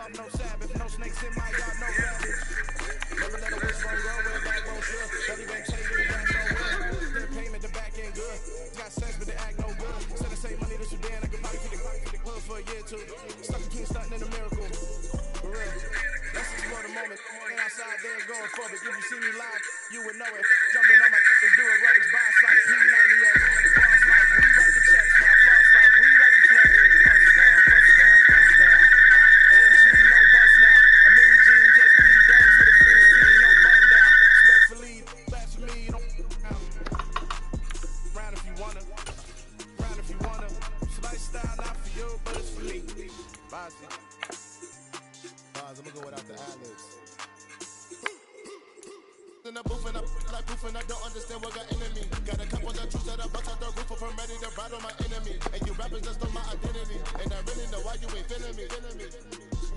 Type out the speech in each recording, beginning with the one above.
yard, no Sabbath, no snakes in my yard, no rabbits. Never let a wishbone grow where backbone should. Belly been taken, the dash on wood. Still payment, the back end good. Got sense, but they act no good. Send the same money to Sudan, I could probably feed the club for a year or two. Stuck the king stunting in a miracle. For real. Let's explore the moment. Ain't outside there going for it. If you see me live, you would know it. Jumping on my and do aerobics, boss like P98. Boss like we write the checks, now floss like we like the flex. Bust down, bust down, bust down. AMG, no bust now. I mean, Gene just be done to the 15, no button down. Respectfully, that's for me, you don't round if you wanna. Round if you wanna. It's lifestyle, not for you, but it's for me. Bossy. I'm gonna go without the ad-libs. In the booth and I like proof and I don't understand what got into me. Got a couple of truths that I bust out the roof of, I'm ready to ride on my enemy. And you rappers just on my identity. And I really know why you ain't feeling me.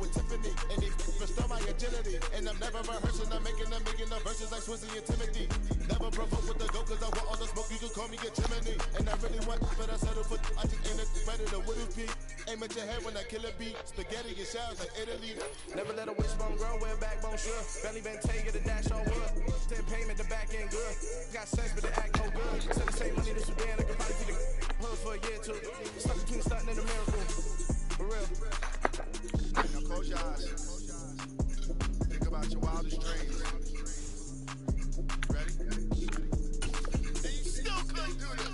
With Tiffany, and they restore my agility. And I'm never rehearsing, I'm making the verses like Swizzy and Timothy. Never provoke with the go, cause I want all the smoke, you can call me a Jiminy. And I really want, but I settle for, I just ain't it better than Woodoo P. Aim at your head when I kill a beat. Spaghetti and shells like Italy. Never let a wishbone grow where backbone should. Belly been taken, the dash on wood. Still payment, the back end good. Got sense, but they act no good. Send the same money to Sudan, I could probably feed the hood for a year or two. Stuck the king stunting in a miracle. For real. Now close your eyes. Think about your wildest dreams. Ready? And you still couldn't do this.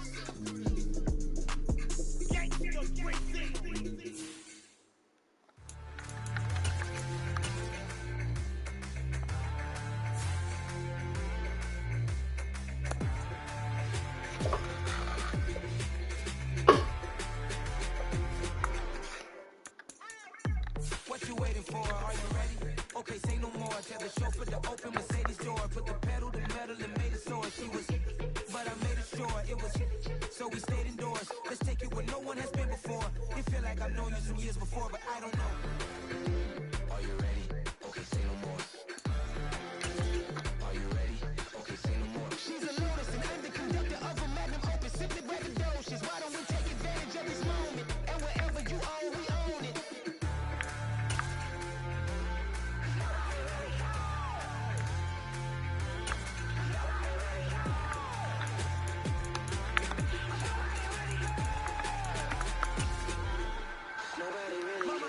What you waiting for? Are you ready? Okay, say no more. Tell the chauffeur to open Mercedes door. Put the pedal to metal and made it so she was, but I made it sure it was. So we stayed indoors. Let's take it where no one has been before. It feel like I've known you some years before, but I don't know. Are you ready? Okay, say no more. Are you ready? Okay, say no more. She's a lotus and I'm the conductor of a Madden open. Simply braggadocious. Why don't we take advantage of this moment? And wherever you are, we own it.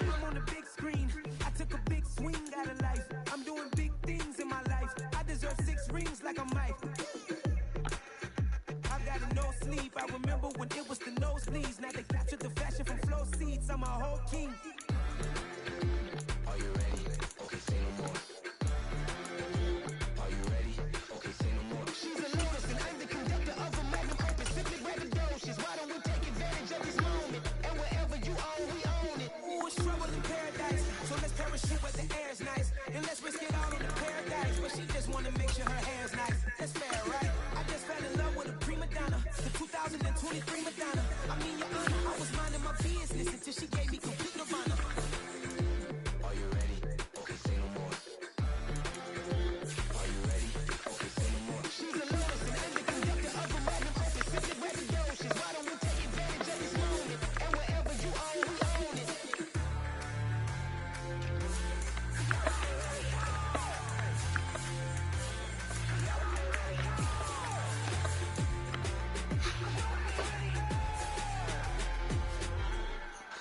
I'm on the big screen. I took a big swing out of life. I'm doing big things in my life. I deserve 6 rings like I'm Mike. I've got a no sleep. I remember when it was the nosebleeds. Now they captured the fashion from flow seats. I'm a whole king. Are you ready? Okay, say no more. Are you ready? Okay, say no more. She's a lotus and I'm the conductor of a Madden open. Simply braggadocious. Why don't we take advantage of this moment? And wherever you are, we own it. Ooh, it's trouble in paradise. So let's parachute where the air's nice. And let's risk it all on the paradise. But she just wanna make sure her hair's nice. That's fair, right? I just fell in love with a prima donna. The 2023 Madonna. I mean, your honor, I was minding my business until she gave me complete nirvana. Are you ready? Okay, say no more. Are you ready? Okay, say no more. She's a lotus and I'm the conductor of a Madden open. Simply braggadocious. Why don't we take advantage of this moment? And wherever you are, we own it.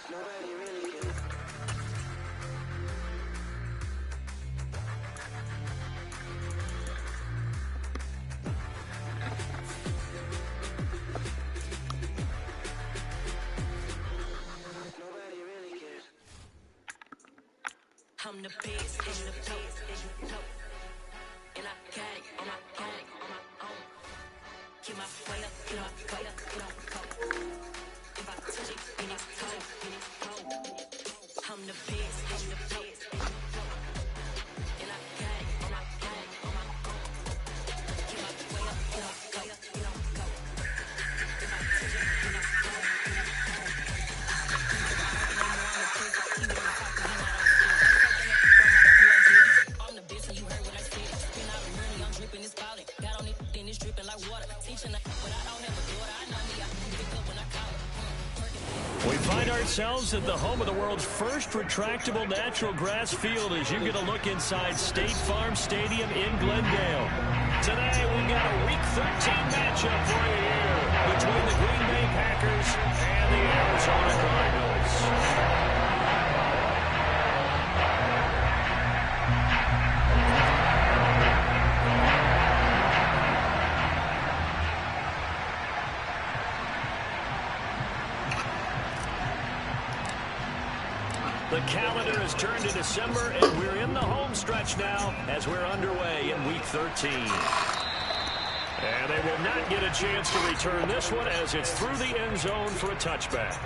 Nobody really cares. Nobody really cares. I'm the best, I'm the best, and you know. And I gang on my gang on my own. Keep my way up, get my way up, get my coat. If I touch it, then it's cold, then it's cold. I'm the best, I'm the best, and you know. And I gang on my gang on my own. Keep my way up, get my way up, get my coat. If I touch it, then it's cold, then it's cold. I'm the best, and you heard what I said. Spend all the money, I'm dripping, it's falling. Got on it, then it's dripping like water. Teaching, but I don't have a daughter. I know me, I can pick up when I call it. Working. We find ourselves at the home of the world's first retractable natural grass field as you get a look inside State Farm Stadium in Glendale. Today, we've got a Week 13 matchup for you here between the Green Bay Packers and the Arizona Cardinals. The calendar has turned to December, and we're in the home stretch now as we're underway in Week 13. And they will not get a chance to return this one as it's through the end zone for a touchback.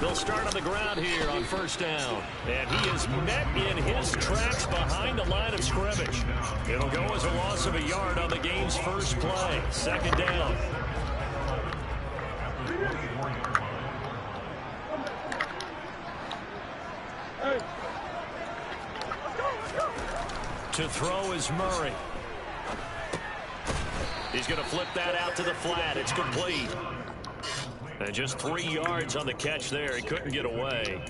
They'll start on the ground here on first down. And he is met in his tracks behind the line of scrimmage. It'll go as a loss of a yard on the game's first play. Second down. To throw is Murray. He's going to flip that out to the flat. It's complete. And just 3 yards on the catch there. He couldn't get away.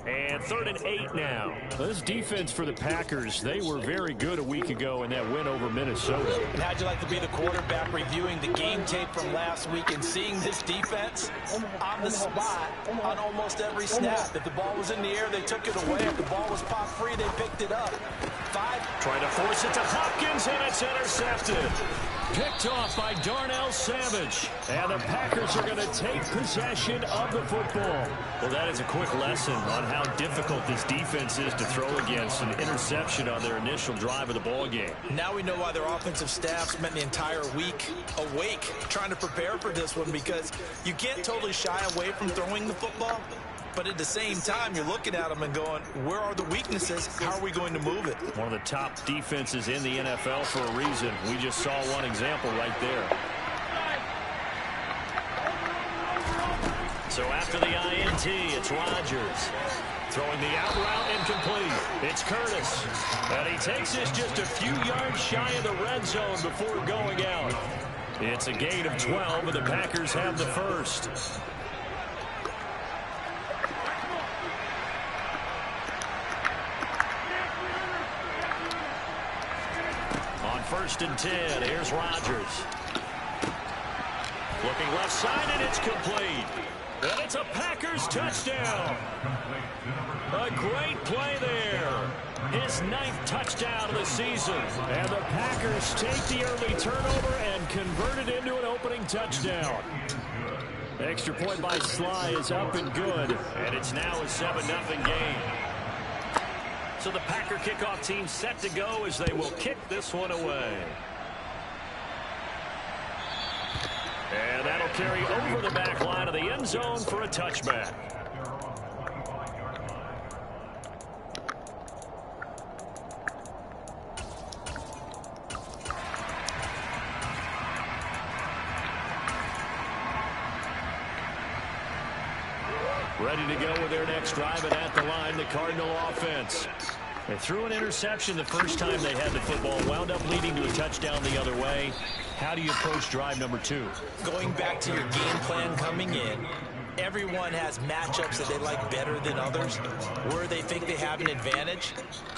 And 3rd and 8 now. This defense for the Packers, they were very good a week ago in that win over Minnesota. And how'd you like to be the quarterback reviewing the game tape from last week and seeing this defense on the spot on almost every snap? If the ball was in the air, they took it away. If the ball was pop free, they picked it up. Trying to force it to Hopkins, and it's intercepted. Picked off by Darnell Savage. And the Packers are going to take possession of the football. Well, that is a quick lesson on how difficult this defense is to throw against. An interception on their initial drive of the ball game. Now we know why their offensive staff spent the entire week awake trying to prepare for this one, because you can't totally shy away from throwing the football. But at the same time, you're looking at them and going, where are the weaknesses? How are we going to move it? One of the top defenses in the NFL for a reason. We just saw one example right there. So after the INT, it's Rodgers. Throwing the out route incomplete. It's Curtis. And he takes this just a few yards shy of the red zone before going out. It's a gain of 12, and the Packers have the first. On 1st and 10, here's Rodgers. Looking left side, and it's complete. And it's a Packers touchdown. A great play there. His 9th touchdown of the season. And the Packers take the early turnover and convert it into an opening touchdown. Extra point by Sly is up and good. And it's now a 7-0 game. So the Packer kickoff team set to go as they will kick this one away. And that'll carry over the back line of the end zone for a touchback. Ready to go with their next drive, and at the line, the Cardinal offense. They threw an interception the first time they had the football, wound up leading to a touchdown the other way. How do you approach drive number 2? Going back to your game plan coming in, everyone has matchups that they like better than others. Where they think they have an advantage,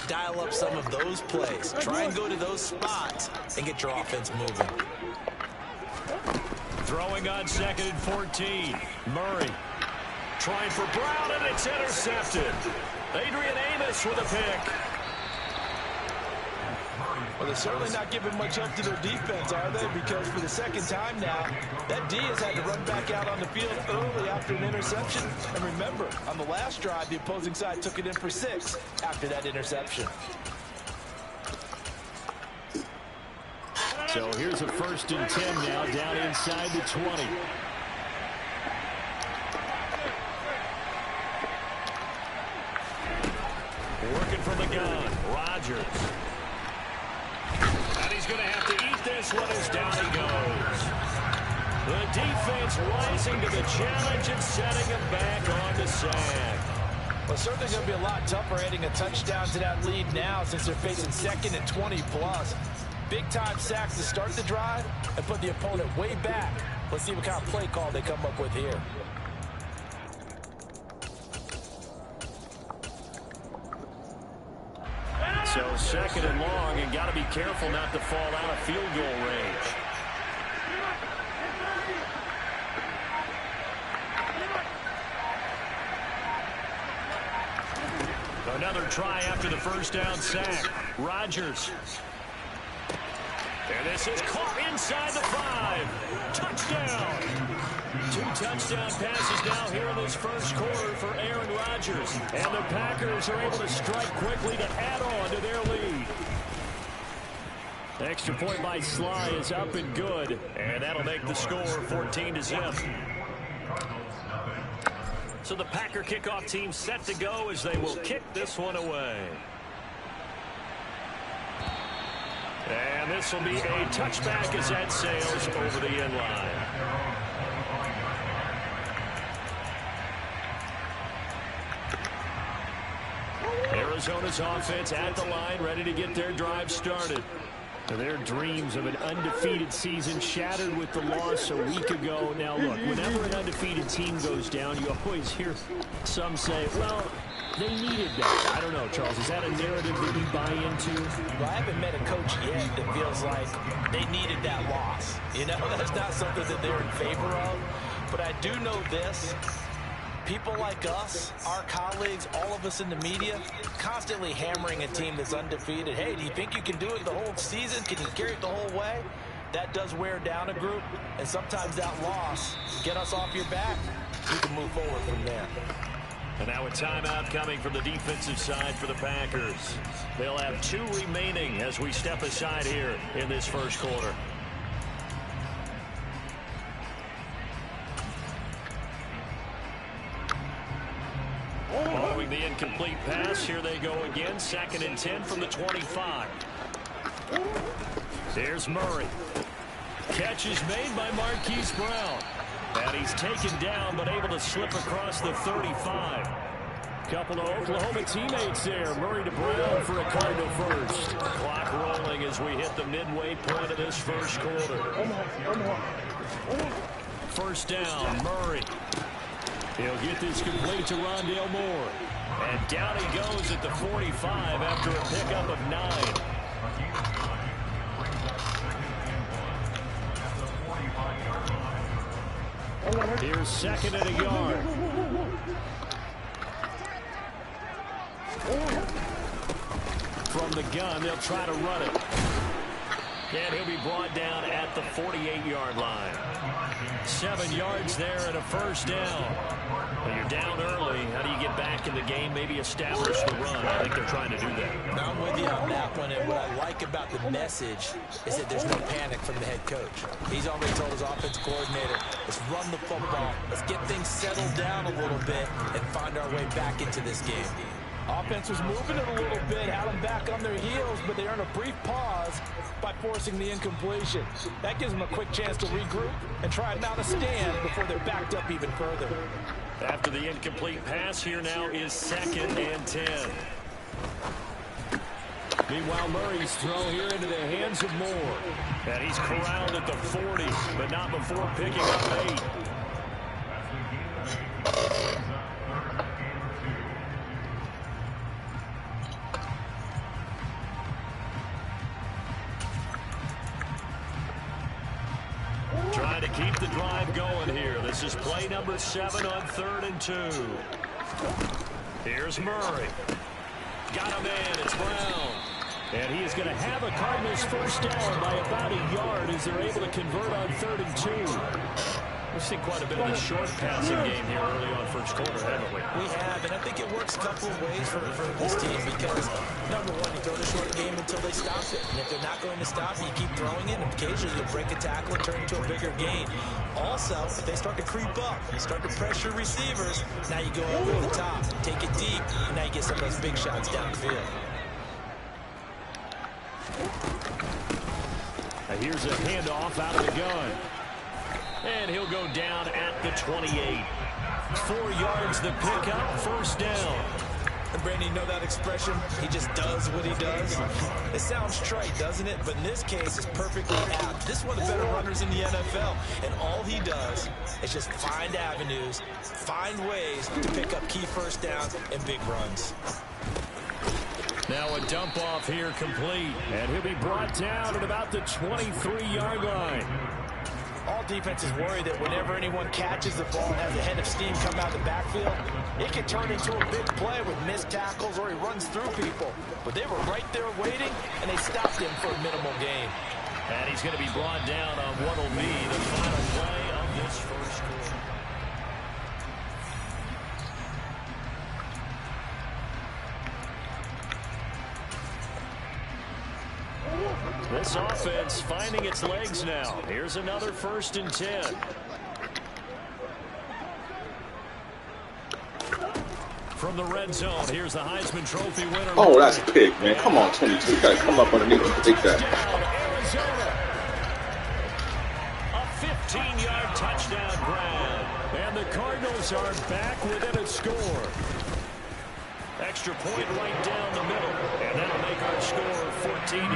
dial up some of those plays. Try and go to those spots and get your offense moving. Throwing on 2nd and 14. Murray trying for Brown, and it's intercepted. Adrian Amos with a pick. Well, they're certainly not giving much up to their defense, are they? Because for the second time now, that D has had to run back out on the field early after an interception. And remember, on the last drive, the opposing side took it in for 6 after that interception. So here's a 1st and 10 now, down inside the 20. Working from the gun, Rodgers. And he's going to have to eat this one as down he goes. The defense rising to the challenge and setting him back on the sack. Well, certainly going to be a lot tougher adding a touchdown to that lead now since they're facing 2nd and 20+. Big-time sacks to start the drive and put the opponent way back. Let's see what kind of play call they come up with here. So 2nd and long, and got to be careful not to fall out of field goal range. Another try after the first down sack. Rodgers. And this is caught inside the 5. Touchdown. 2 touchdown passes now here in this first quarter for Aaron Rodgers. And the Packers are able to strike quickly to add on to their lead. Extra point by Sly is up and good. And that'll make the score 14-0. So the Packer kickoff team set to go as they will kick this one away. And this will be a touchback as that sails over the end line. Arizona's offense at the line, ready to get their drive started. Their dreams of an undefeated season shattered with the loss a week ago. Now, look, whenever an undefeated team goes down, you always hear some say, well, they needed that. I don't know, Charles. Is that a narrative that you buy into? Well, I haven't met a coach yet that feels like they needed that loss. You know, that's not something that they're in favor of. But I do know this. People like us, our colleagues, all of us in the media, constantly hammering a team that's undefeated. Hey, do you think you can do it the whole season? Can you carry it the whole way? That does wear down a group, and sometimes that loss, get us off your back, you can move forward from there. And now a timeout coming from the defensive side for the Packers. They'll have 2 remaining as we step aside here in this first quarter. Following the incomplete pass, here they go again. 2nd and 10 from the 25. There's Murray. Catch is made by Marquise Brown. And he's taken down, but able to slip across the 35. Couple of Oklahoma teammates there. Murray to Brown for a Cardinal first. Clock rolling as we hit the midway point of this first quarter. First down, Murray. He'll get this complete to Rondale Moore. And down he goes at the 45 after a pickup of 9. Here's 2nd and a yard. From the gun, they'll try to run it. And he'll be brought down at the 48-yard line. 7 yards there and a first down. When you're down early, how do you get back in the game, maybe establish the run? I think they're trying to do that. Now I'm with you on that one, and what I like about the message is that there's no panic from the head coach. He's already told his offense coordinator, let's run the football, let's get things settled down a little bit and find our way back into this game. Offense was moving it a little bit, had them back on their heels, but they earned a brief pause by forcing the incompletion. That gives them a quick chance to regroup and try and mount a stand before they're backed up even further. After the incomplete pass, here now is 2nd and 10. Meanwhile, Murray's throw here into the hands of Moore. And he's corralled at the 40, but not before picking up 8. Trying to keep the drive going here. This is play number 7 on 3rd and 2. Here's Murray. Got a man. It's Brown. And he is going to have a Cardinals first down by about a yard as they're able to convert on 3rd and 2. We've seen quite a bit of the short passing game here early on first quarter, haven't we? We have, and I think it works a couple of ways for this team because, number one, you throw the short game until they stop it. And if they're not going to stop it, you keep throwing it, and occasionally you'll break a tackle and turn it into a bigger gain. Also, if they start to creep up, you start to pressure receivers, now you go over the top, take it deep, and now you get some of those big shots downfield. Here's a handoff out of the gun. And he'll go down at the 28. 4 yards the pickup, first down. And Brandon, you know that expression? He just does what he does. It sounds trite, doesn't it? But in this case, it's perfectly apt. This is one of the better runners in the NFL. And all he does is just find avenues, find ways to pick up key first downs and big runs. Now a dump off here complete. And he'll be brought down at about the 23-yard line. All defenses worry that whenever anyone catches the ball and has a head of steam come out of the backfield, it can turn into a big play with missed tackles or he runs through people. But they were right there waiting, and they stopped him for a minimal gain. And he's going to be brought down on what will be the final play of this first quarter. This offense finding its legs now. Here's another 1st and 10. From the red zone, here's the Heisman Trophy winner. Oh, that's a pick, man. Come on, 22. You got to come up underneath and take that. Arizona. A 15-yard touchdown grab. And the Cardinals are back within a score. Extra point right down the middle. And that'll make our score 14-7.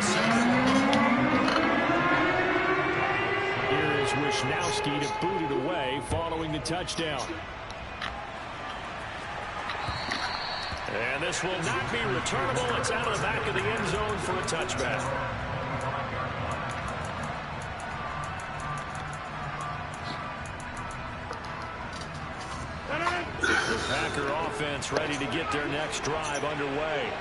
Here is Wisnowski to boot it away following the touchdown. And this will not be returnable. It's out of the back of the end zone for a touchback. The Packer offense ready to get their next drive underway.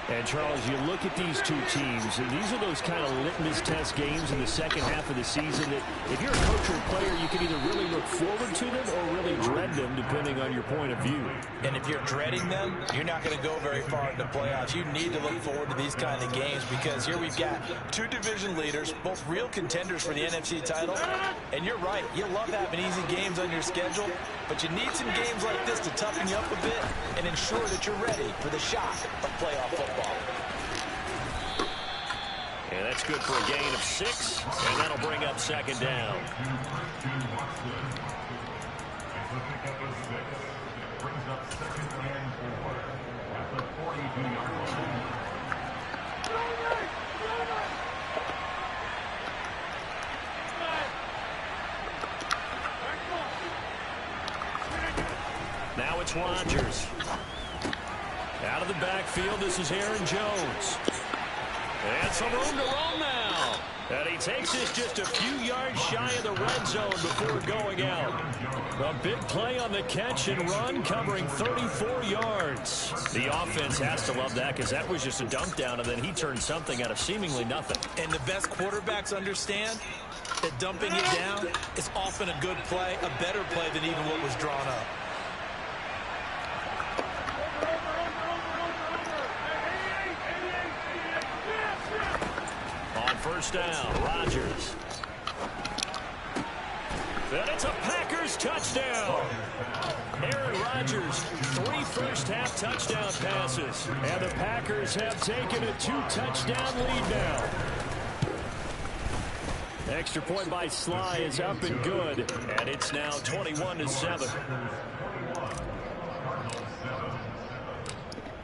And, Charles, you look at these two teams, and these are those kind of litmus test games in the second half of the season that if you're a coach or a player, you can either really look forward to them or really dread them, depending on your point of view. And if you're dreading them, you're not going to go very far in the playoffs. You need to look forward to these kind of games because here we've got 2 division leaders, both real contenders for the NFC title. And you're right, you love having easy games on your schedule, but you need some games like this to toughen you up a bit and ensure that you're ready for the shock of playoff football. And that's good for a gain of 6, and that'll bring up 2nd down. Now it's Rodgers. Out of the backfield, this is Aaron Jones. And some room to roam now. And he takes this just a few yards shy of the red zone before going out. A big play on the catch and run, covering 34 yards. The offense has to love that because that was just a dunk down, and then he turned something out of seemingly nothing. And the best quarterbacks understand that dumping it down is often a good play, a better play than even what was drawn up. First down, Rodgers. And it's a Packers touchdown. Aaron Rodgers, 3 first-half touchdown passes. And the Packers have taken a 2-touchdown lead now. Extra point by Sly is up and good. And it's now 21-7.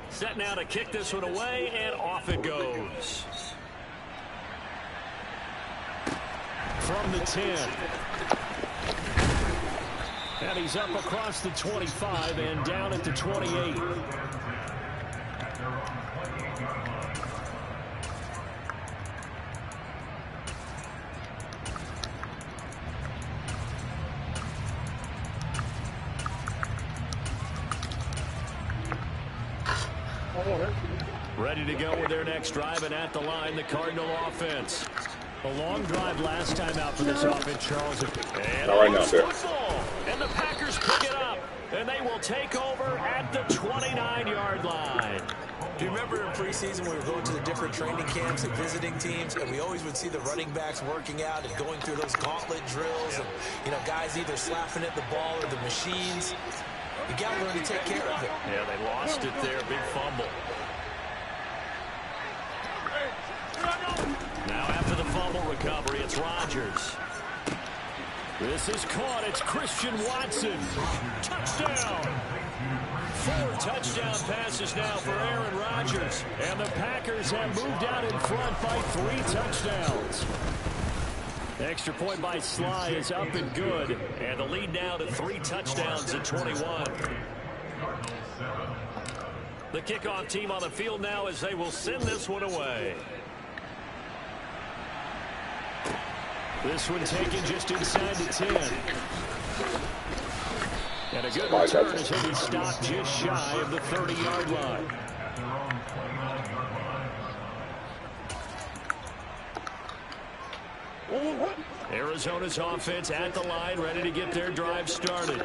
Set now to kick this one away, and off it goes. From the 10. And he's up across the 25 and down at the 28. Ready to go with their next drive, and at the line, the Cardinal offense. A long drive last time out for this offense, Charles. And not right now, sir. And the Packers pick it up, and they will take over at the 29-yard line. Do you remember in preseason we were going to the different training camps and visiting teams, and we always would see the running backs working out and going through those gauntlet drills, and guys either slapping at the ball or the machines. You got to learn to take care of it. Yeah, they lost it there, big fumble. it's Rodgers. This is caught. It's Christian Watson. Touchdown. 4 touchdown passes now for Aaron Rodgers. And the Packers have moved out in front by 3 touchdowns. Extra point by Sly is up and good. And the lead now to 3 touchdowns at 21. The kickoff team on the field now as they will send this one away. This one taken just inside the 10. And a good return as he'll be stopped just shy of the 30-yard line. Arizona's offense at the line, ready to get their drive started.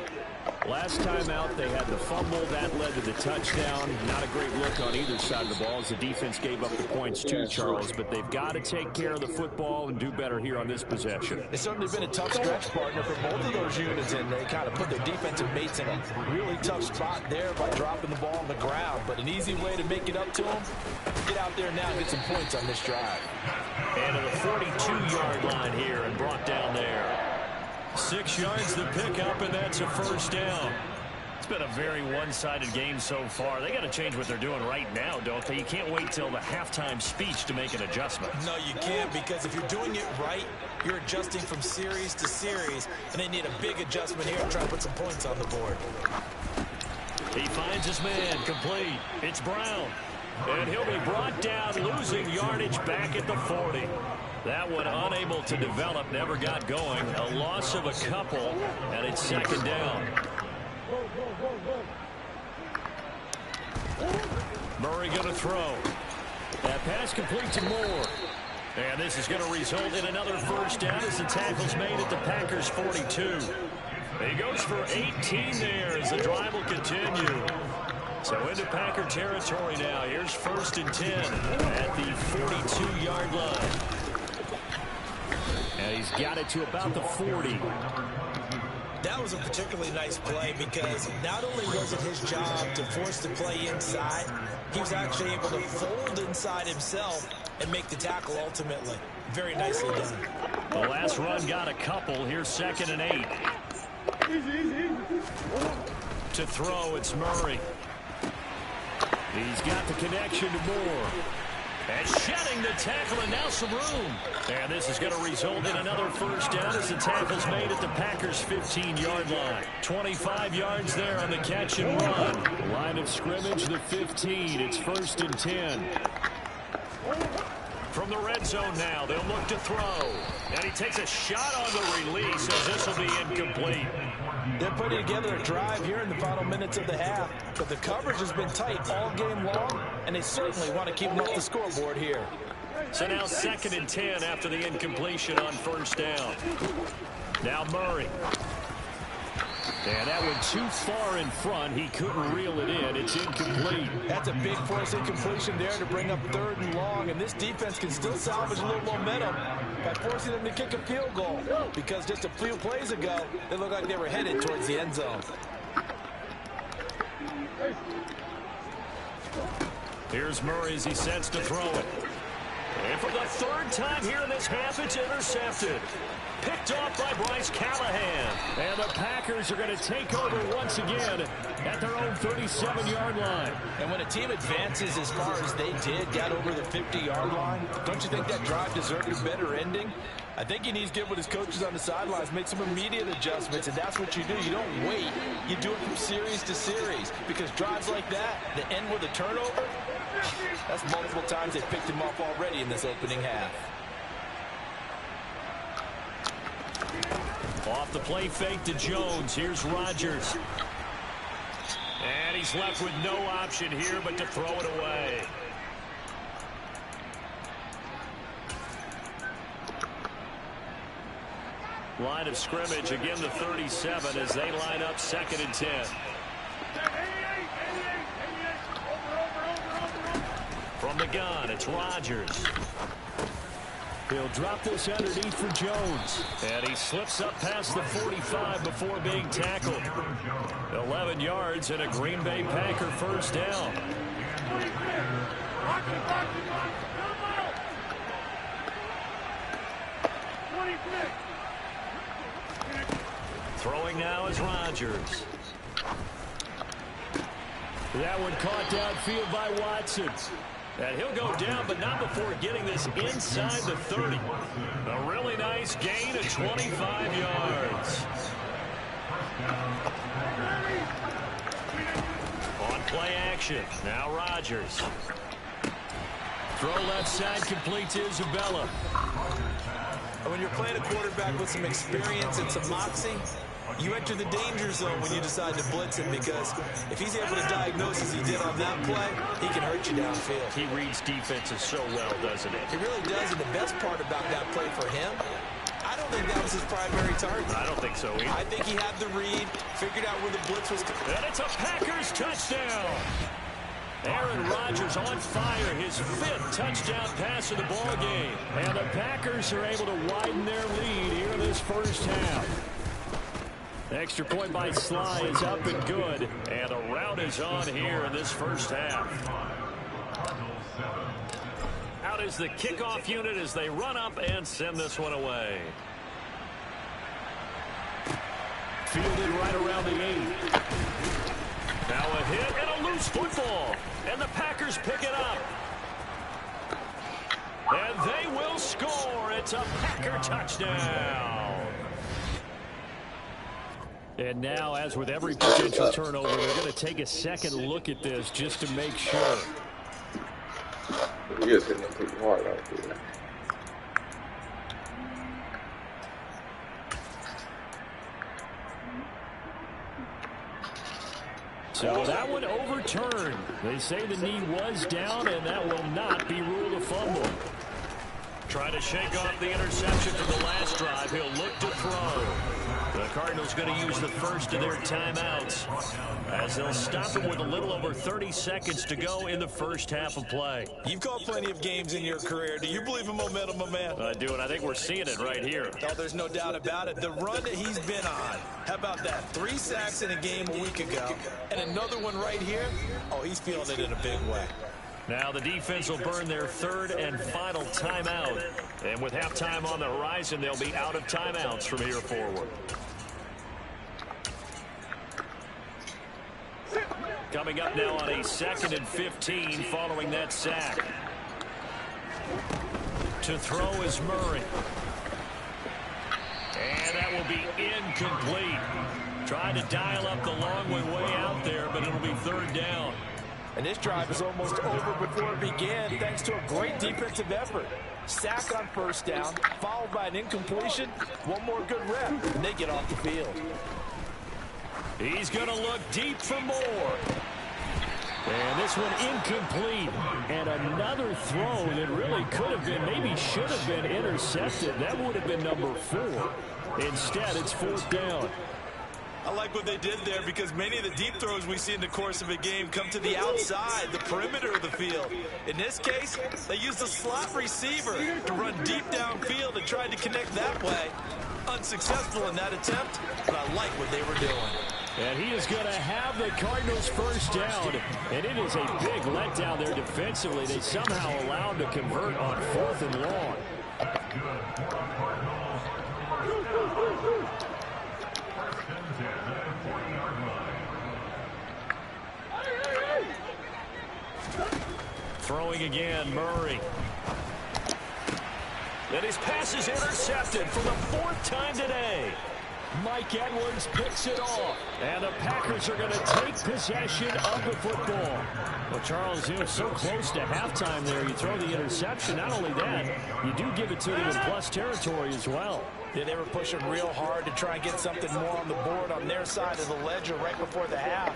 Last time out, they had the fumble. That led to the touchdown. Not a great look on either side of the ball as the defense gave up the points too, Charles. But they've got to take care of the football and do better here on this possession. It's certainly been a tough stretch, partner, for both of those units, and they kind of put their defensive mates in a really tough spot there by dropping the ball on the ground. But an easy way to make it up to them, get out there now and get some points on this drive. And to the 42-yard line here and brought down there. 6 yards the pickup, and that's a first down. It's been a very one-sided game so far. They got to change what they're doing right now, don't they? You can't wait till the halftime speech to make an adjustment. No, you can't, because if you're doing it right, you're adjusting from series to series, and they need a big adjustment here to try to put some points on the board. He finds his man, complete. It's Brown. And he'll be brought down, losing yardage back at the 40. That one unable to develop, never got going. A loss of a couple, and it's second down. Murray going to throw. That pass complete to Moore. And this is going to result in another first down as the tackle's made at the Packers' 42. He goes for 18 there as the drive will continue. So into Packer territory now. Here's 1st and 10 at the 42-yard line. And he's got it to about the 40. That was a particularly nice play because not only was it his job to force the play inside, he was actually able to fold inside himself and make the tackle ultimately. Very nicely done. The last run got a couple. Here's 2nd and 8. To throw, it's Murray. He's got the connection to Moore. And shedding the tackle, and now some room. And this is going to result in another first down as the tackle's made at the Packers' 15-yard line. 25 yards there on the catch and run. Line of scrimmage, the 15. It's 1st and 10. From the red zone now, they'll look to throw. And he takes a shot on the release as this will be incomplete. They're putting together a drive here in the final minutes of the half, but the coverage has been tight all game long, and they certainly want to keep them off the scoreboard here. So now 2nd and 10 after the incompletion on first down. Now Murray. And that went too far in front. He couldn't reel it in. It's incomplete. That's a big force incompletion there to bring up 3rd and long, and this defense can still salvage a little momentum by forcing them to kick a field goal, because just a few plays ago, they looked like they were headed towards the end zone. Here's Murray as he sets to throw it. And for the 3rd time here in this half, it's intercepted. Picked off by Bryce Callahan. And the Packers are going to take over once again at their own 37-yard line. And when a team advances as far as they did, got over the 50-yard line, don't you think that drive deserved a better ending? I think he needs to get with his coaches on the sidelines, make some immediate adjustments, and that's what you do. You don't wait. You do it from series to series, because drives like that end with a turnover, that's multiple times they picked him off already in this opening half. Off the play fake to Jones. Here's Rodgers. And he's left with no option here but to throw it away. Line of scrimmage, again the 37 as they line up 2nd and 10. From the gun, it's Rodgers. He'll drop this underneath for Jones. And he slips up past the 45 before being tackled. 11 yards and a Green Bay Packer first down. Throwing now is Rodgers. That one caught downfield by Watson. And he'll go down, but not before getting this inside the 30. A really nice gain of 25 yards. On play action. Now Rodgers. Throw left side, complete to Isabella. When you're playing a quarterback with some experience and some moxie, you enter the danger zone when you decide to blitz him, because if he's able to diagnose as he did on that play, he can hurt you downfield. He reads defenses so well, doesn't he? He really does, and the best part about that play for him, I don't think that was his primary target. I don't think so either. I think he had the read, figured out where the blitz was coming. And it's a Packers touchdown. Aaron Rodgers on fire, his 5th touchdown pass of the ball game. And the Packers are able to widen their lead here in this first half. Extra point by Sly is up and good. And a rout is on here in this first half. Out is the kickoff unit as they run up and send this one away. Fielded right around the 8. Now a hit and a loose football. And the Packers pick it up. And they will score. It's a Packer touchdown. And now, as with every potential turnover, they're going to take a second look at this just to make sure. He is hitting them pretty hard out there. So that one overturned. They say the knee was down, and that will not be ruled a fumble. Trying to shake off the interception from the last drive. He'll look to throw. The Cardinals going to use the first of their timeouts as they'll stop him with a little over 30 seconds to go in the first half of play. You've called plenty of games in your career. Do you believe in momentum, my man? I do, and I think we're seeing it right here. Oh, there's no doubt about it. The run that he's been on. How about that? 3 sacks in a game a week ago, and another one right here. Oh, he's feeling it in a big way. Now the defense will burn their 3rd and final timeout. And with halftime on the horizon, they'll be out of timeouts from here forward. Coming up now on a 2nd and 15 following that sack. To throw is Murray. And that will be incomplete. Trying to dial up the long way out there, but it'll be 3rd down. And this drive is almost over before it began, thanks to a great defensive effort. Sack on 1st down, followed by an incompletion. One more good rep, and they get off the field. He's going to look deep for more. And this one incomplete. And another throw that really could have been, maybe should have been intercepted. That would have been number 4. Instead, it's 4th down. I like what they did there, because many of the deep throws we see in the course of a game come to the outside, the perimeter of the field. In this case, they used a slot receiver to run deep downfield and tried to connect that way. Unsuccessful in that attempt, but I like what they were doing. And he is going to have the Cardinals' 1st down. And it is a big letdown there defensively. They somehow allow him to convert on 4th and long. Throwing again, Murray. And his pass is intercepted for the 4th time today. Mike Edwards picks it off. And the Packers are going to take possession of the football. Well, Charles, you know, so close to halftime there. You throw the interception. Not only that, you do give it to them in plus territory as well. Yeah, they were pushing real hard to try and get something more on the board on their side of the ledger right before the half.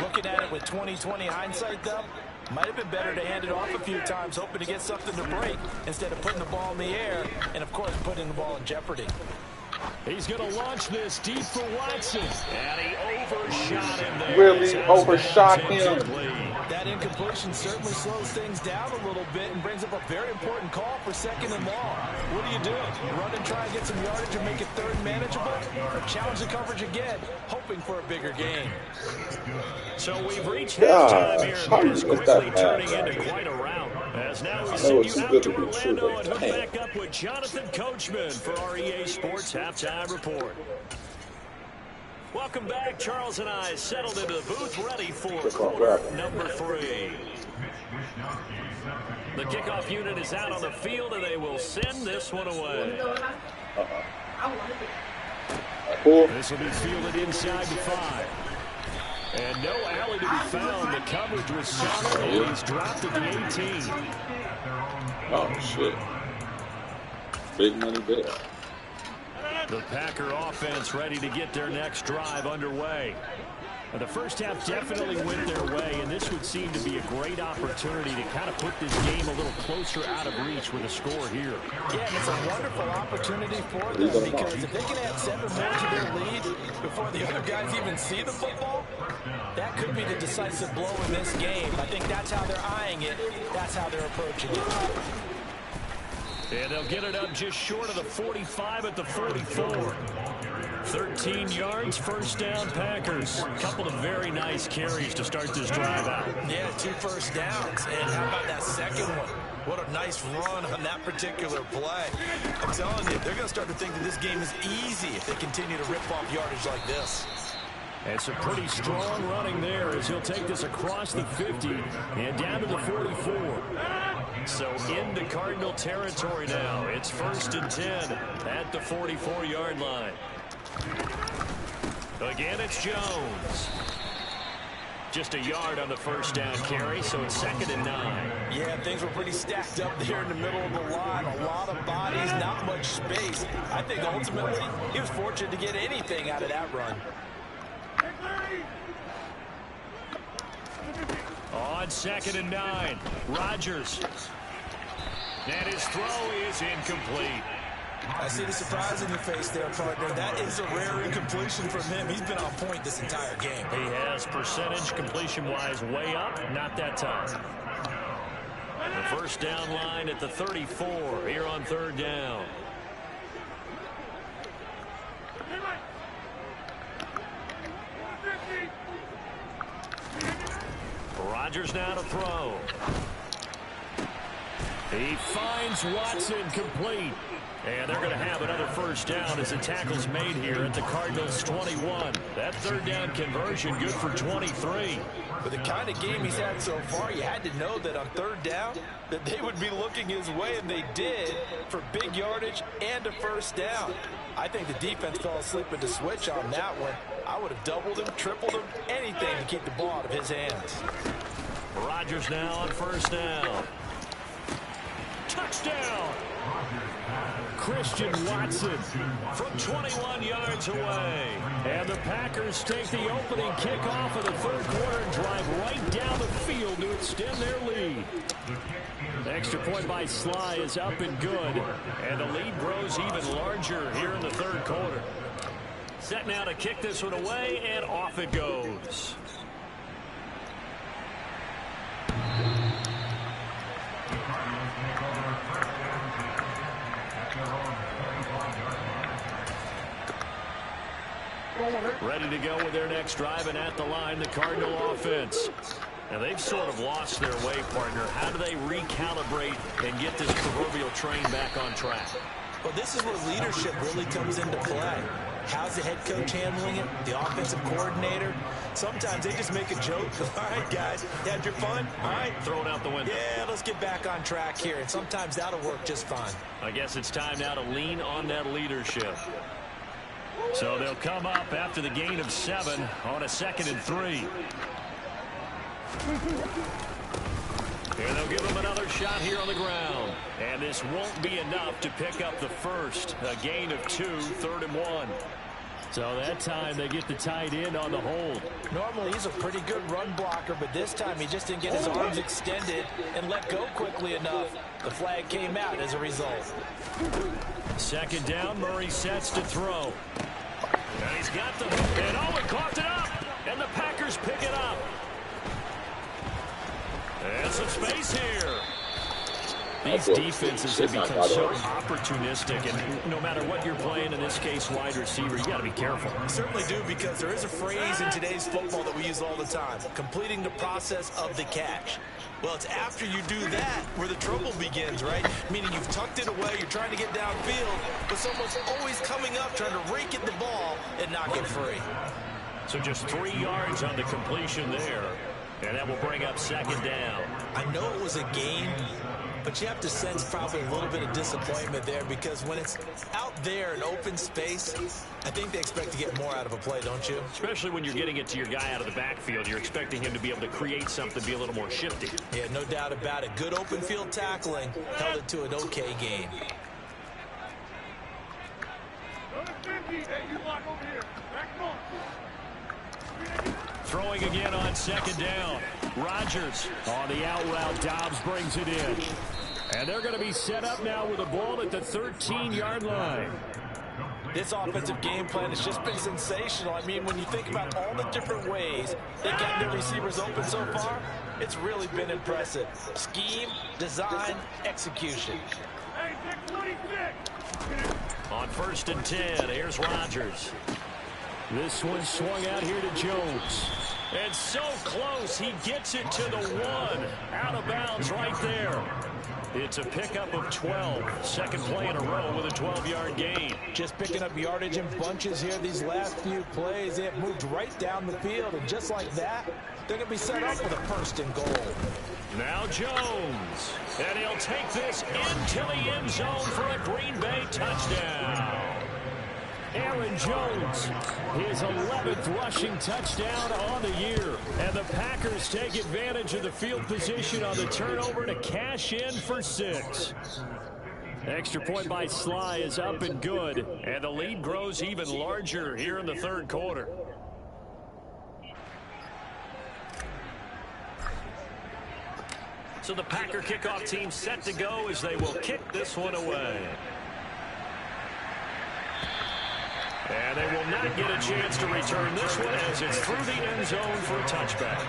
Looking at it with 20/20 hindsight, though, might have been better to hand it off a few times, hoping to get something to break instead of putting the ball in the air and, of course, putting the ball in jeopardy. He's going to launch this deep for Watson. And he overshot him there. Really overshot him. That incompletion certainly slows things down a little bit and brings up a very important call for 2nd and long. What are you doing? Run and try and get some yardage and make it 3rd manageable? Or challenge the coverage again, hoping for a bigger gain? So we've reached halftime here, and it is quickly turning into quite a rout. As now we I know send it's you too out good to to be true, Orlando but and hook damn. back up with Jonathan Coachman for our EA Sports Halftime Report. Welcome back. Charles and I settled into the booth ready for quarter number 3. The kickoff unit is out on the field, and they will send this one away. This will be fielded inside the 5. And no alley to be found. The coverage was solid, and he's dropped at the 18. Oh, shit. Big money bet. The Packer offense ready to get their next drive underway. The first half definitely went their way, and this would seem to be a great opportunity to kind of put this game a little closer out of reach with a score here. Yeah, and it's a wonderful opportunity for them because if they can add 7 more to their lead before the other guys even see the football, that could be the decisive blow in this game. I think that's how they're eyeing it. That's how they're approaching it. And they'll get it up just short of the 45 at the 44. 13 yards, first down, Packers. A couple of very nice carries to start this drive out. Yeah, 2 first downs. And how about that second one? What a nice run on that particular play. I'm telling you, they're going to start to think that this game is easy if they continue to rip off yardage like this. And some pretty strong running there as he'll take this across the 50 and down to the 44. So into Cardinal territory now. It's 1st and 10 at the 44-yard line. Again, it's Jones. Just a yard on the first down carry, so it's 2nd and 9. Yeah, things were pretty stacked up there in the middle of the line. A lot of bodies, not much space. I think ultimately he was fortunate to get anything out of that run. On 2nd and 9, Rodgers. And his throw is incomplete. I see the surprise in your face there, partner. That is a rare incompletion from him. He's been on point this entire game. He has percentage completion-wise way up, not that time. The first down line at the 34 here on 3rd down. Rodgers now to throw. He finds Watson complete. And they're going to have another first down as the tackle's made here at the Cardinals' 21. That 3rd down conversion good for 23. With the kind of game he's had so far, you had to know that on 3rd down that they would be looking his way, and they did, for big yardage and a first down. I think the defense fell asleep at the switch on that one. I would have doubled him, tripled him, anything to keep the ball out of his hands. Rodgers now on 1st down. Touchdown! Christian Watson from 21 yards away. And the Packers take the opening kickoff of the 3rd quarter and drive right down the field to extend their lead. The extra point by Sly is up and good. And the lead grows even larger here in the 3rd quarter. Set now to kick this one away, and off it goes. Ready to go with their next drive, and at the line, the Cardinal offense. Now, they've sort of lost their way, partner. How do they recalibrate and get this proverbial train back on track? Well, this is where leadership really comes into play. How's the head coach handling it? The offensive coordinator? Sometimes they just make a joke. All right, guys, you had your fun? All right. Throw it out the window. Yeah, let's get back on track here. And sometimes that'll work just fine. I guess it's time now to lean on that leadership. So they'll come up after the gain of 7 on a 2nd and 3. And they'll give him another shot here on the ground. And this won't be enough to pick up the first. A gain of 2, 3rd and 1. So that time they get the tight end on the hold. Normally he's a pretty good run blocker, but this time he just didn't get his arms extended and let go quickly enough. The flag came out as a result. 2nd down, Murray sets to throw. And he's got the hook, and Owen coughed it up. And the Packers pick it up. And some space here. These defenses have become so opportunistic, and no matter what you're playing, in this case, wide receiver, you got to be careful. You certainly do, because there is a phrase in today's football that we use all the time, completing the process of the catch. Well, it's after you do that where the trouble begins, right? Meaning you've tucked it away, you're trying to get downfield, but someone's always coming up trying to rake at the ball and not get free. So just 3 yards on the completion there, and that will bring up second down. I know it was a game, but you have to sense probably a little bit of disappointment there, because when it's out there in open space, I think they expect to get more out of a play, don't you? Especially when you're getting it to your guy out of the backfield. You're expecting him to be able to create something, be a little more shifty. Yeah, no doubt about it. Good open field tackling held it to an okay game. Throwing again on second down. Rodgers on the out route. Dobbs brings it in. And they're going to be set up now with a ball at the 13-yard line. This offensive game plan has just been sensational. I mean, when you think about all the different ways they've gotten their receivers open so far, it's really been impressive. Scheme, design, execution. On 1st and 10, here's Rodgers. This one swung out here to Jones. And so close, he gets it to the 1. Out of bounds right there. It's a pickup of 12. Second play in a row with a 12-yard gain. Just picking up yardage in bunches here. These last few plays, they have moved right down the field. And just like that, they're going to be set up with a 1st and goal. Now Jones. And he'll take this into the end zone for a Green Bay touchdown. Aaron Jones, his 11th rushing touchdown on the year. And the Packers take advantage of the field position on the turnover to cash in for 6. Extra point by Sly is up and good. And the lead grows even larger here in the third quarter. So the Packer kickoff team set to go as they will kick this one away. And they will not get a chance to return this one as it's through the end zone for a touchback.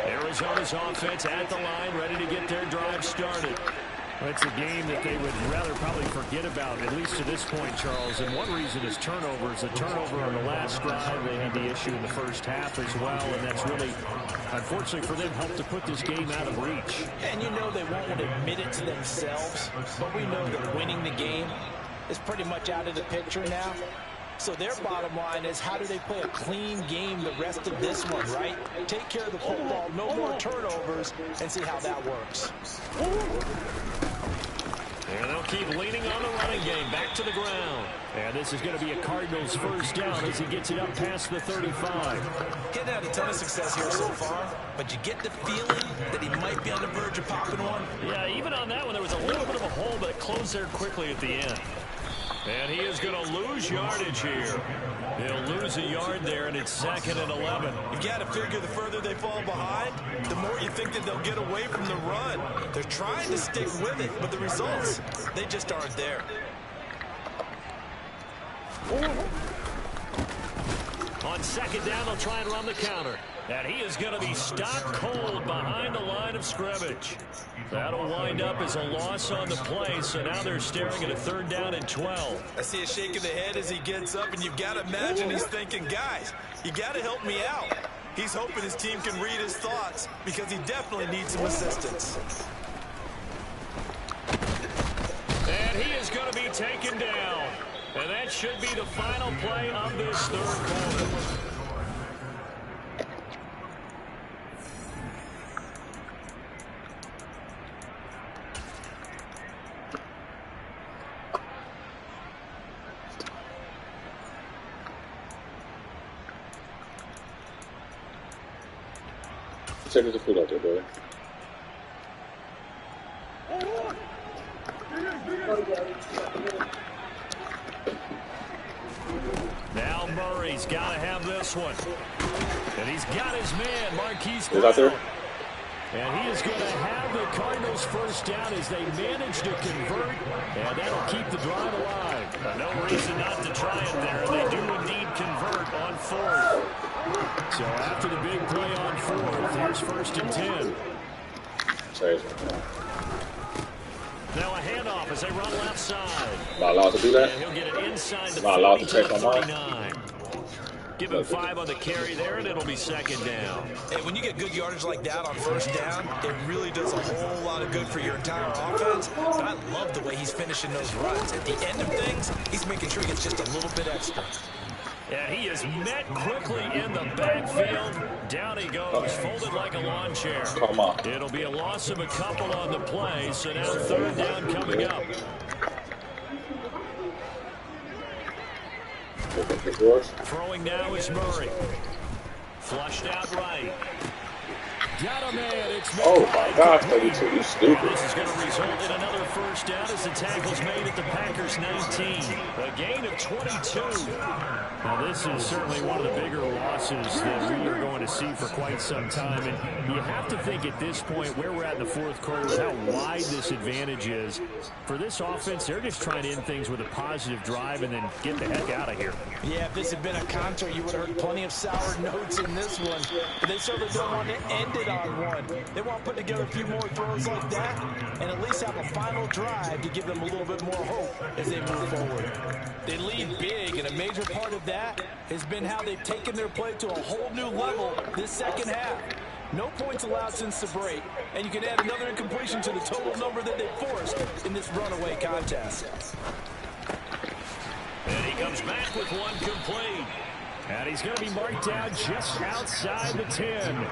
Arizona's offense at the line, ready to get their drive started. It's a game that they would rather probably forget about, at least to this point, Charles. And one reason is turnovers. The turnover on the last drive, they had the issue in the first half as well. And that's really, unfortunately for them, helped to put this game out of reach. And you know they won't admit it to themselves, but we know that winning the game is pretty much out of the picture now. So their bottom line is, how do they play a clean game the rest of this one, right? Take care of the football, no more turnovers, and see how that works. And they'll keep leaning on the running game, back to the ground. And this is going to be a Cardinals first down as he gets it up past the 35. Getting had a ton of success here so far, but you get the feeling that he might be on the verge of popping one. Yeah, even on that one, there was a little bit of a hole, but it closed there quickly at the end. And he is going to lose yardage here. He'll lose a yard there, and it's 2nd and 11. You got to figure the further they fall behind, the more you think that they'll get away from the run. They're trying to stick with it, but the results, they just aren't there. On 2nd down, they'll try and run the counter. And he is going to be stopped cold behind the line of scrimmage. That'll wind up as a loss on the play, so now they're staring at a 3rd down and 12. I see a shake of the head as he gets up, and you've got to imagine he's thinking, guys, you got to help me out. He's hoping his team can read his thoughts because he definitely needs some assistance. And he is going to be taken down. And that should be the final play of this 3rd quarter. Check the food out there, brother. Now Murray's got to have this one. And he's got his man, Marquise Is out there? Brown. And he is going to have the Cardinals first down as they manage to convert. And that'll keep the drive alive. No reason not to try it there. They do indeed convert on 4th. So after the big play on fourth, here's 1st and 10. Sorry. Now a handoff as they run left side. Am I allowed to do that? And he'll get it inside the Am I allowed 40 to to take the my mark? 39. Give him 5 on the carry there, and it'll be 2nd down. Hey, when you get good yardage like that on 1st down, it really does a whole lot of good for your entire offense. But I love the way he's finishing those runs. At the end of things, he's making sure he gets just a little bit extra. And he is met quickly in the backfield. Down he goes, folded like a lawn chair. Come on. It'll be a loss of a couple on the play, so now 3rd down coming up. Throwing now is Murray. Flushed out right. Got a man. It's oh my gosh, 32, you stupid. This is going to result in another 1st down as the tackle's made at the Packers 19. A gain of 22. Now this is certainly one of the bigger losses that we are going to see for quite some time. And you have to think at this point where we're at in the 4th quarter with how wide this advantage is. For this offense, they're just trying to end things with a positive drive and then get the heck out of here. Yeah, if this had been a counter, you would have heard plenty of sour notes in this one. But they certainly don't want to end it on one. They want to put together a few more throws like that and at least have a final drive to give them a little bit more hope as they move forward. They lead big, and a major part of that has been how they've taken their play to a whole new level this 2nd half. No points allowed since the break, and you can add another incompletion to the total number that they forced in this runaway contest. And he comes back with one complete. And he's going to be marked down just outside the 10.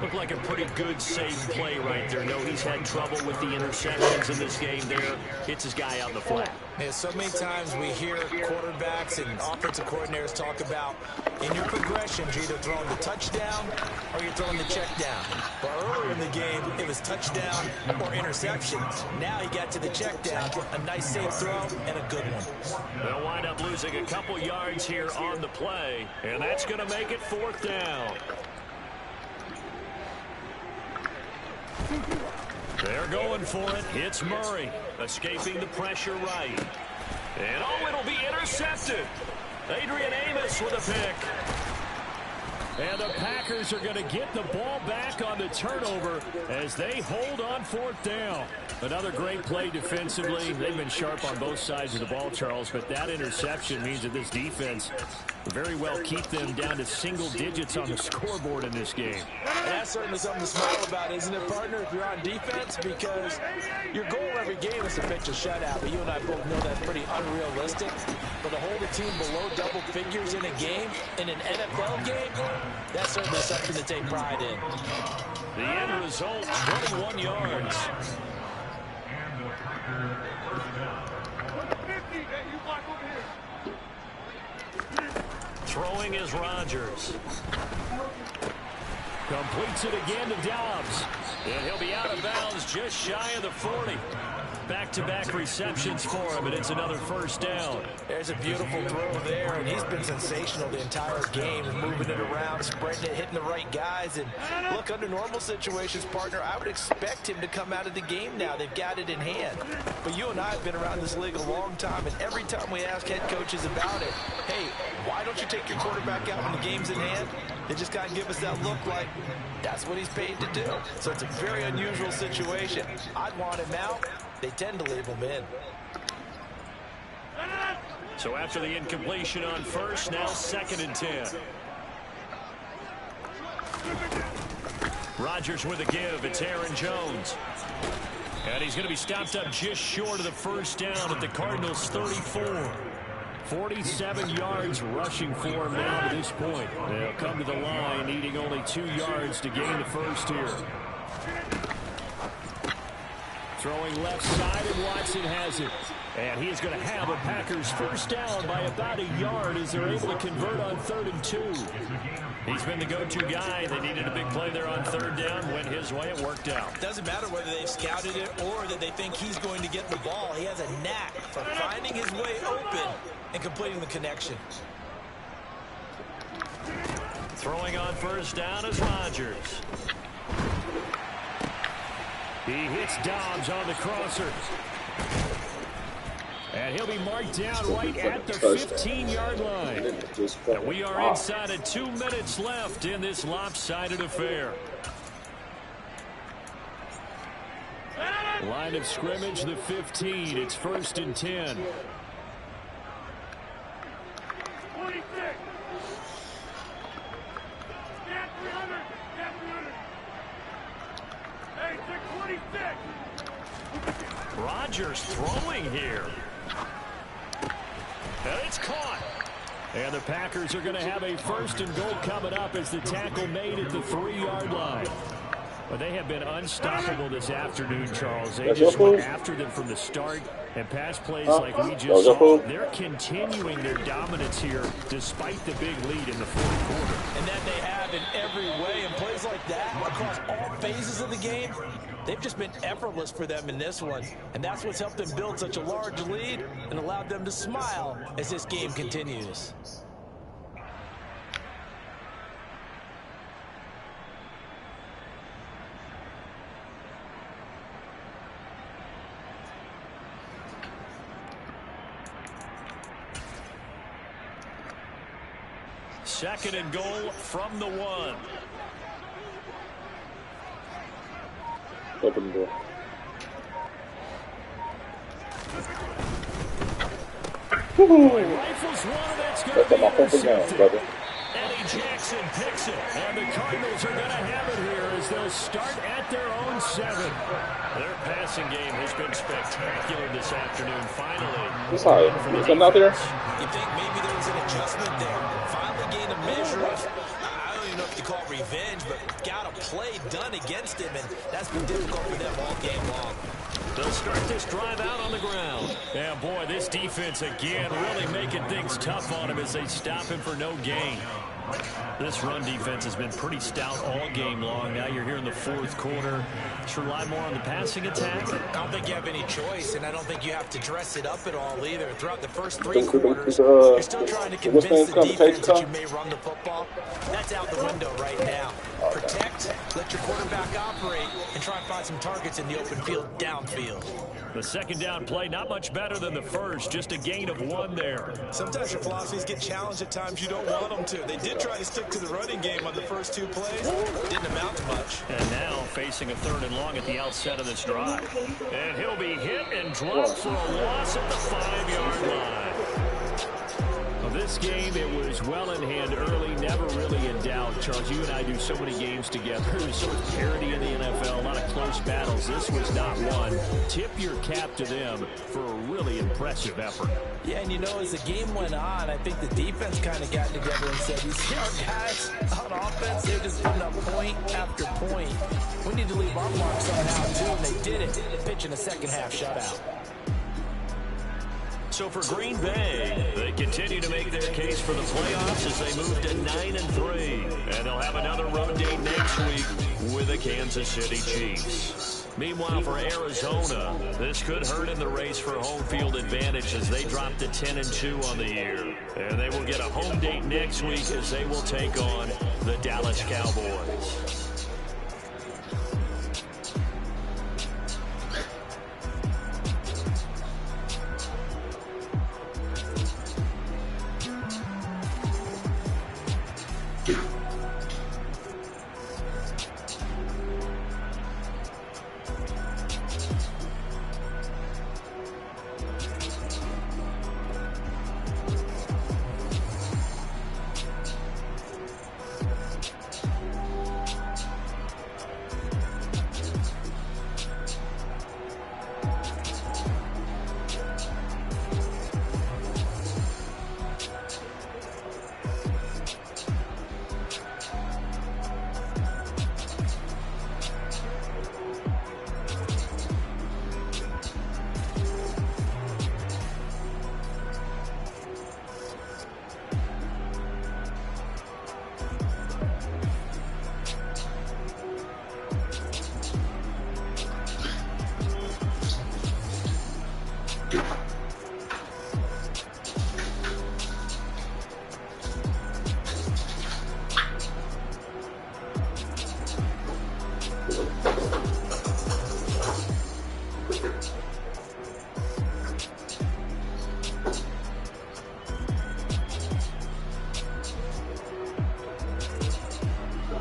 Looked like a pretty good, safe play right there. No, he's had trouble with the interceptions in this game there. Hits his guy out in the flat. Yeah, so many times we hear quarterbacks and offensive coordinators talk about in your progressions, you're either throwing the touchdown or you're throwing the check down. But earlier in the game, it was touchdown or interceptions. Now he got to the check down, a nice safe throw and a good one. They'll wind up losing a couple yards here on the play, and that's going to make it 4th down. They're going for it. It's Murray escaping the pressure right. And oh, it'll be intercepted. Adrian Amos with a pick. And the Packers are going to get the ball back on the turnover as they hold on 4th down. Another great play defensively. They've been sharp on both sides of the ball, Charles, but that interception means that this defense very well keep them down to single digits on the scoreboard in this game. And that's certainly something to smile about, isn't it, partner, if you're on defense? Because your goal every game is to pitch a shutout, but you and I both know that's pretty unrealistic. But to hold a team below double figures in a game, in an NFL game, that's certainly something to take pride in. The end result, 21 yards. Throwing is Rodgers. Completes it again to Dobbs. And he'll be out of bounds just shy of the 40. Back-to-back receptions for him, and it's another 1st down. There's a beautiful throw there, and he's been sensational the entire game, moving it around, spreading it, hitting the right guys. And look, under normal situations, partner, I would expect him to come out of the game now. They've got it in hand. But you and I have been around this league a long time, and every time we ask head coaches about it, hey, why don't you take your quarterback out when the game's in hand? They just kind of give us that look like that's what he's paid to do. So it's a very unusual situation. I'd want him out. They tend to leave him in. So after the incompletion on 1st, now 2nd and 10. Rodgers with a give. It's Aaron Jones. And he's going to be stopped up just short of the 1st down at the Cardinals' 34. 47 yards rushing for him now to this point. They'll come to the line needing only 2 yards to gain the 1st here. Throwing left side, and Watson has it. And he is going to have a Packers 1st down by about a yard as they're able to convert on 3rd and 2. He's been the go-to guy. They needed a big play there on 3rd down. Went his way. It worked out. Doesn't matter whether they've scouted it or that they think he's going to get the ball. He has a knack for finding his way open and completing the connection. Throwing on 1st down is Rodgers. He hits Dobbs on the crosser. And And he'll be marked down right at the 15-yard line. And we are inside of 2 minutes left in this lopsided affair. Line of scrimmage, the 15. It's 1st and 10. 26. Stand 300. Stand 300. Hey, 626. Rodgers throwing here. And it's caught. And the Packers are going to have a 1st and goal coming up as the tackle made at the 3-yard line. But they have been unstoppable this afternoon, Charles. They just went after them from the start. And pass plays like we just saw, they're continuing their dominance here despite the big lead in the 4th quarter. And that they have in every way. And plays like that across all phases of the game, they've just been effortless for them in this one. And that's what's helped them build such a large lead and allowed them to smile as this game continues. Second and goal from the 1. Open the door. Rifles one, and it's going to be intercepted. Brother. Eddie Jackson picks it, and the Cardinals are going to have it here as they'll start at their own 7. Their passing game has been spectacular this afternoon. Finally, He's high. He's coming out there. You think maybe there was an adjustment there? Finally gained a measure of, I don't even know if you call it revenge, but got a play done against him, and that's been difficult for them all game long. They'll start this drive out on the ground. Yeah, boy, this defense again really making things tough on him as they stop him for no gain. This run defense has been pretty stout all game long. Now you're here in the 4th quarter. Should rely more on the passing attack. I don't think you have any choice, and I don't think you have to dress it up at all either. Throughout the first 3 quarters, you're still trying to convince the defense that you may run the football. That's out the window right now. Protect, let your quarterback operate, and try and find some targets in the open field downfield. The 2nd down play, not much better than the first. Just a gain of 1 there. Sometimes your philosophies get challenged at times you don't want them to. They did try to stick to the running game on the first 2 plays. Didn't amount to much. And now facing a 3rd and long at the outset of this drive. And he'll be hit and dropped for a loss at the 5-yard line. Well, this game, it was well in hand early, never really in doubt. Charles, you and I do so many games together. There's so much parity in the NFL, a lot of close battles. This was not one. Tip your cap to them for a really impressive effort. Yeah, and you know, as the game went on, I think the defense kind of got together and said, these guys on offense, they're just putting up point after point. We need to leave our mark somehow, too, and they did it, pitching a second-half shutout. So for Green Bay, they continue to make their case for the playoffs as they move to 9-3. And they'll have another road date next week with the Kansas City Chiefs. Meanwhile, for Arizona, this could hurt in the race for home field advantage as they drop to 10-2 on the year. And they will get a home date next week as they will take on the Dallas Cowboys.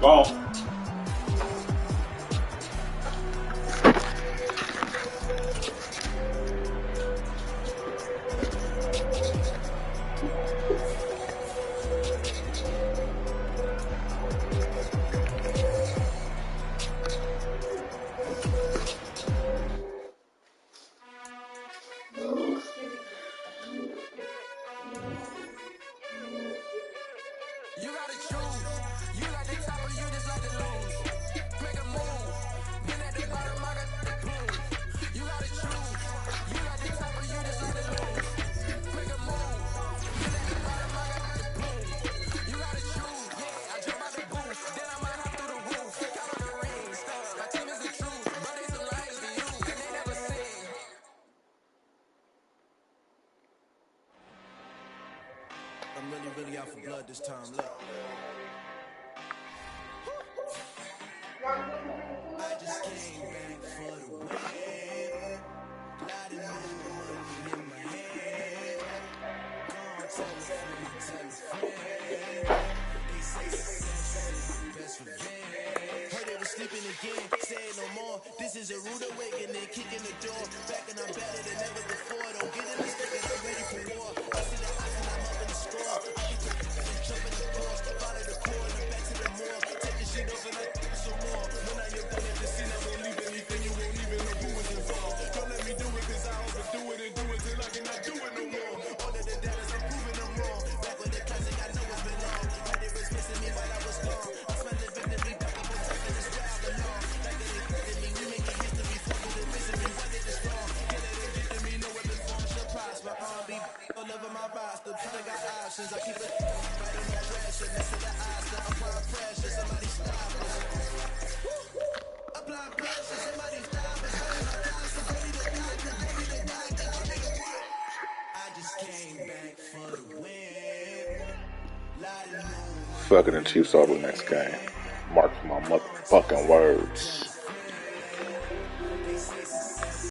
ball. You gotta choose. You like the top or you just like to lose. Make a move. Been at the bottom, I got the boom. You gotta choose. You like the top or you just like to lose. Make a move. Been at the bottom, I got the boom. You gotta choose. Yeah, I jump out the booth. Then I might hop through the roof. Count on the rings. My team is the truth. But they some liars to you. And they never seen. I'm really out for blood this time. Look. I just came back for the win. Lot of new money in my hand. Gone, tell a friend. They say success is the best revenge. Heard they was sleeping again, say it no more. This is a rude awakening, kicking the door. Back and I'm better than ever before. Don't get in mistaken, I'm ready for war. I see the ice and I'm up in the score. I get to and jump in the course. Follow the core and I'm back to the moor. Take the shit off and I some more. When I get done at the scene, I won't leave anything. You won't even know who was involved. Don't let me do it, cause I overdo it and do it till I cannot do it no more. All of the data's I'm proving them wrong. Back with the classic, I know it's been long. Heard it was missing me while I was gone. I smell the victory back up and taking this where I belong. Like it ain't hitting me, we making history for the misery. What it is strong. Get it and get to me, no weapon form should prosper. R&B all over my roster. I got options, I keep it right on the pressure. Next to the Oscar, apply pressure. Somebody stop us. Apply pressure, somebody stop us. I just came back for the win. Fucking the Chiefs over the next game. Mark my motherfucking words.